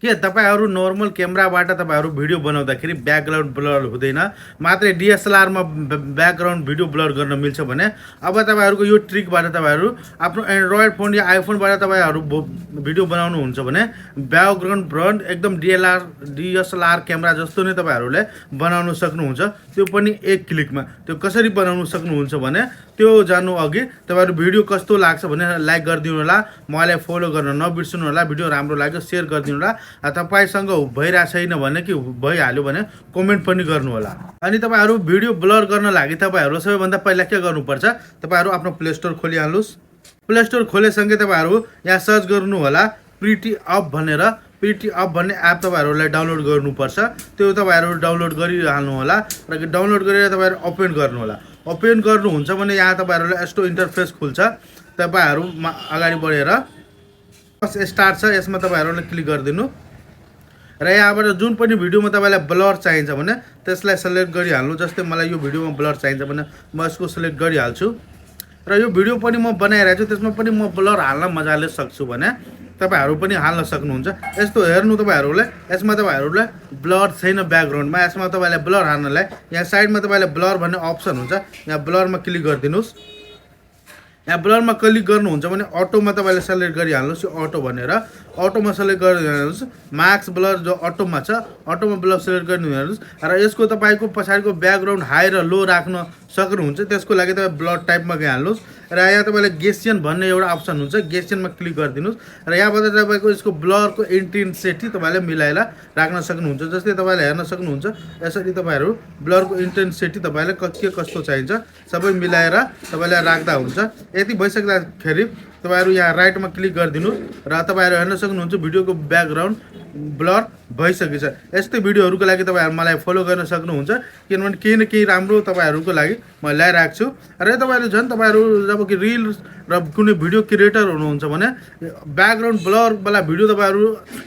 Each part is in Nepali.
के तपाईहरु नर्मल क्यामेराबाट तपाईहरु भिडियो बनाउँदाखेरि ब्याकग्राउन्ड ब्लर हुँदैन, मात्रै डीएसएलआर मा ब्याकग्राउन्ड भिडियो ब्लर गर्न मिल्छ भने अब तपाईहरुको यो ट्रिकबाट तपाईहरु आफ्नो एन्ड्रोइड फोन या आइफोनबाट तपाईहरु भिडियो बनाउनु हुन्छ भने ब्याकग्राउन्ड ब्लर एकदम डीएसएलआर क्यामेरा जस्तो नै तपाईहरुले बनाउन सक्नुहुन्छ। त्यो पनि एक क्लिकमा। त्यो कसरी बनाउन सक्नुहुन्छ भने त्यो जान्नु अघि तपाईहरु भिडियो कस्तो लाग्छ भने लाइक गरिदिनु होला, मलाई फलो गर्न नबिर्सनु होला, भिडियो राम्रो लाग्यो शेयर गरिदिनु होला, तपाईसँग भइरा छैन भने कि भइहाल्यो भने कमेन्ट पनि गर्नु होला। अनि तपाईहरु भिडियो ब्लर गर्न लागि तपाईहरु सबैभन्दा पहिला के गर्नुपर्छ, तपाईहरु आफ्नो प्ले स्टोर खोलिहाल्नुस्। प्ले स्टोर खोलेसँगै तपाईहरु यहाँ सर्च गर्नु होला प्रिटी अप भनेर। प्रिटी अप भन्ने एप तपाईहरुले डाउनलोड गर्नुपर्छ। त्यो तपाईहरु डाउनलोड गरिहाल्नु होला र डाउनलोड गरेर तपाईहरु ओपन गर्नु होला। ओपन गर्नुहुन्छ भने यहाँ तपाईहरुले यस्तो इन्टरफेस खुल्छ। तपाईहरु अगाडि बढेर स्टार्ट छ, यसमा तपाईहरुले क्लिक गरिदिनु र यहाँबाट जुन पनि भिडियोमा तपाईलाई ब्लर चाहिन्छ भने त्यसलाई सिलेक्ट गरिहाल्नु। जस्तै मलाई यो भिडियोमा ब्लर चाहिन्छ भने म यसको सिलेक्ट गरिहाल्छु र यो भिडियो पनि म बनाइरहेको छु, त्यसमा पनि म ब्लर हाल्न मजाले सक्छु भने तपाईहरु पनि हाल्न सक्नुहुन्छ। यस्तो हेर्नु तपाईहरुले, यसमा तपाईहरुले ब्लर छैन ब्याकग्राउन्डमा, यसमा तपाईले ब्लर हाल्नलाई यहाँ साइडमा तपाईले ब्लर भन्ने अप्सन हुन्छ, यहाँ ब्लरमा क्लिक गरिदिनुस्। यहाँ ब्लरमा क्लिक गर्नुहुन्छ भने अटोमा तपाईले सिलेक्ट गरिहाल्नुस्। यो अटो भनेर अटोमा सिलेक्ट गरिहाल्नुस्। मार्क्स ब्लर जो अटोमा छ, अटोमा ब्लर सिलेक्ट गरिहाल्नुस् र यसको तपाईको पछाडिको ब्याकग्राउन्ड हाई र लो राख्न सक्नुहुन्छ। त्यसको लागि तपाईँ ब्लर टाइपमा गइहाल्नुस् र यहाँ तपाईले गेसियन भन्ने एउटा अप्सन हुन्छ, गेसियनमा क्लिक गरिदिनुस् र यहाँबाट तपाईको यसको ब्लरको इन्टेन्सिटी तपाईले मिलाएर राख्न सक्नुहुन्छ। जस्तै तपाईले हेर्न सक्नुहुन्छ यसरी तपाईहरु ब्लरको इन्टेन्सिटी तपाईले के कस्तो चाहिन्छ सबै मिलाएर तपाईले राख्दा हुन्छ। यति भइसक्दाखेरि तपाईहरु यहाँ राइटमा क्लिक गरिदिनुस् र तपाईहरु हेर्न सक्नुहुन्छ भिडियोको ब्याकग्राउन्ड ब्लर भइसकेछ। यस्तै भिडियोहरुको लागि तपाईहरु मलाई फलो गर्न सक्नुहुन्छ, किनभने केही न केही राम्रो तपाईहरुको लागि म ल्याइराख्छु छु। र तपाईहरु झन् तपाईहरु जब कि रिल र कुनै भिडियो क्रिएटर हुनुहुन्छ भने ब्याकग्राउन्ड ब्लर वाला भिडियो तपाईहरु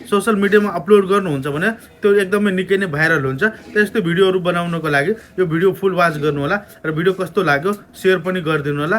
सोशल मिडियामा अपलोड गर्नुहुन्छ भने त्यो एकदमै निकै नै भाइरल हुन्छ। त्यस्तै भिडियोहरु बनाउनको लागि यो भिडियो फुल वाच गर्नु होला र भिडियो कस्तो लाग्यो शेयर पनि गरिदिनु होला।